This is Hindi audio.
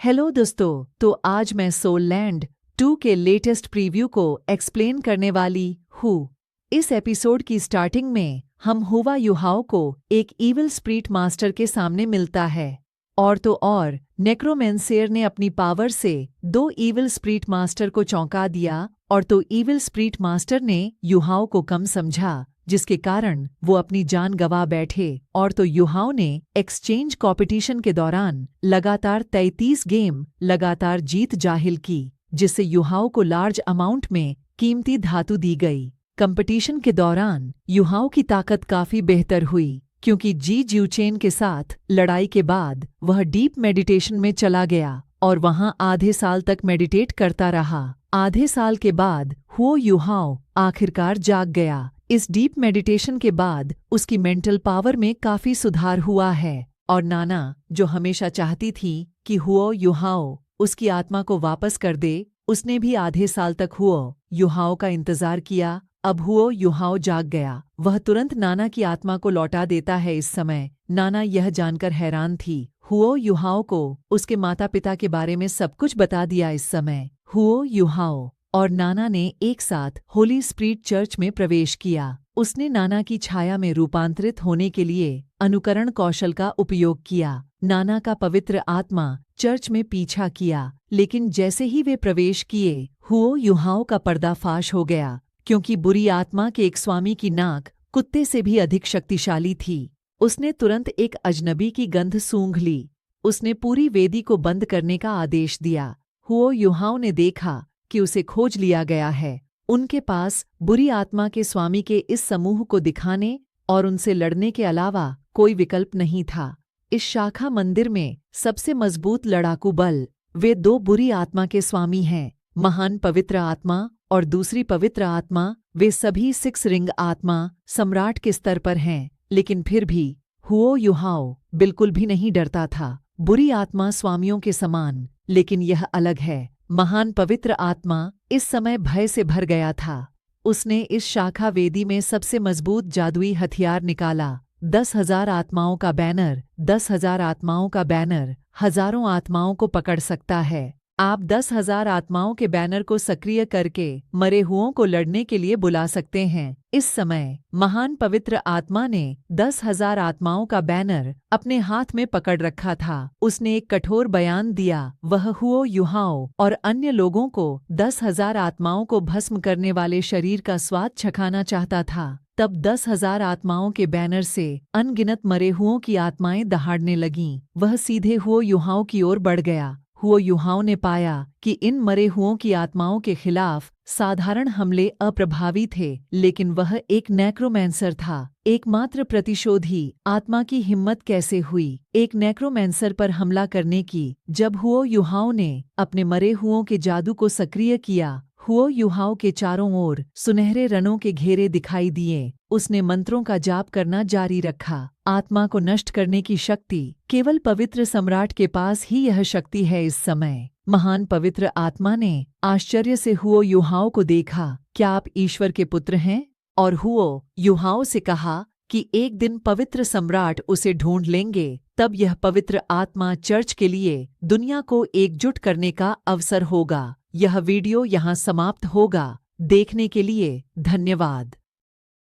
हेलो दोस्तों, तो आज मैं सोल लैंड 2 के लेटेस्ट प्रीव्यू को एक्सप्लेन करने वाली हूँ। इस एपिसोड की स्टार्टिंग में हम हुआ युहाओ को एक इविल स्पिरिट मास्टर के सामने मिलता है। और तो और नेक्रोमेंसेर ने अपनी पावर से 2 इविल स्पिरिट मास्टर को चौंका दिया, और तो इविल स्पिरिट मास्टर ने युहाओ को कम समझा, जिसके कारण वो अपनी जान गंवा बैठे। और तो युहाओ ने एक्सचेंज कॉम्पिटिशन के दौरान लगातार 33 गेम लगातार जीत जाहिल की, जिससे युहाओ को लार्ज अमाउंट में कीमती धातु दी गई। कंपटीशन के दौरान युहाओ की ताकत काफी बेहतर हुई, क्योंकि जी जिउचेन के साथ लड़ाई के बाद वह डीप मेडिटेशन में चला गया और वहां आधे साल तक मेडिटेट करता रहा। आधे साल के बाद हुओ युहाओ आखिरकार जाग गया। इस डीप मेडिटेशन के बाद उसकी मेंटल पावर में काफी सुधार हुआ है। और नाना, जो हमेशा चाहती थी कि हुओ युहाओ उसकी आत्मा को वापस कर दे, उसने भी आधे साल तक हुओ युहाओ का इंतजार किया। अब हुओ युहाओ जाग गया, वह तुरंत नाना की आत्मा को लौटा देता है। इस समय नाना यह जानकर हैरान थी। हुओ युहाओ को उसके माता पिता के बारे में सब कुछ बता दिया। इस समय हुओ युहाओ और नाना ने एक साथ होली स्पिरिट चर्च में प्रवेश किया। उसने नाना की छाया में रूपांतरित होने के लिए अनुकरण कौशल का उपयोग किया। नाना का पवित्र आत्मा चर्च में पीछा किया, लेकिन जैसे ही वे प्रवेश किए, हुओ युहाओ का पर्दाफाश हो गया, क्योंकि बुरी आत्मा के एक स्वामी की नाक कुत्ते से भी अधिक शक्तिशाली थी। उसने तुरंत एक अजनबी की गंध सूंघ ली। उसने पूरी वेदी को बंद करने का आदेश दिया। हुओ युहाओ ने देखा कि उसे खोज लिया गया है। उनके पास बुरी आत्मा के स्वामी के इस समूह को दिखाने और उनसे लड़ने के अलावा कोई विकल्प नहीं था। इस शाखा मंदिर में सबसे मजबूत लड़ाकू बल वे 2 बुरी आत्मा के स्वामी हैं, महान पवित्र आत्मा और दूसरी पवित्र आत्मा। वे सभी 6 रिंग आत्मा सम्राट के स्तर पर हैं, लेकिन फिर भी हुओ युहाओ बिल्कुल भी नहीं डरता था। बुरी आत्मा स्वामियों के समान, लेकिन यह अलग है। महान पवित्र आत्मा इस समय भय से भर गया था। उसने इस शाखा वेदी में सबसे मजबूत जादुई हथियार निकाला। 10,000 आत्माओं का बैनर। 10,000 आत्माओं का बैनर हजारों आत्माओं को पकड़ सकता है। आप 10,000 आत्माओं के बैनर को सक्रिय करके मरे हुओं को लड़ने के लिए बुला सकते हैं। इस समय महान पवित्र आत्मा ने 10,000 आत्माओं का बैनर अपने हाथ में पकड़ रखा था। उसने एक कठोर बयान दिया। वह हुओ युहाओ और अन्य लोगों को 10,000 आत्माओं को भस्म करने वाले शरीर का स्वाद चखाना चाहता था। तब 10,000 आत्माओं के बैनर से अनगिनत मरे हुओं की आत्माएं दहाड़ने लगीं। वह सीधे हुओ युहाओ की ओर बढ़ गया। हुओ युहाओ ने पाया कि इन मरे हुओं की आत्माओं के खिलाफ साधारण हमले अप्रभावी थे, लेकिन वह एक नेक्रोमैंसर था। एकमात्र प्रतिशोधी आत्मा की हिम्मत कैसे हुई एक नेक्रोमैंसर पर हमला करने की? जब हुओ युहाओ ने अपने मरे हुओं के जादू को सक्रिय किया, हुओ युहाओ के चारों ओर सुनहरे रनों के घेरे दिखाई दिए। उसने मंत्रों का जाप करना जारी रखा। आत्मा को नष्ट करने की शक्ति केवल पवित्र सम्राट के पास ही यह शक्ति है। इस समय महान पवित्र आत्मा ने आश्चर्य से हुओ युहाओ को देखा। क्या आप ईश्वर के पुत्र हैं? और हुओ युहाओ से कहा कि एक दिन पवित्र सम्राट उसे ढूंढ लेंगे। तब यह पवित्र आत्मा चर्च के लिए दुनिया को एकजुट करने का अवसर होगा। यह वीडियो यहाँ समाप्त होगा। देखने के लिए धन्यवाद।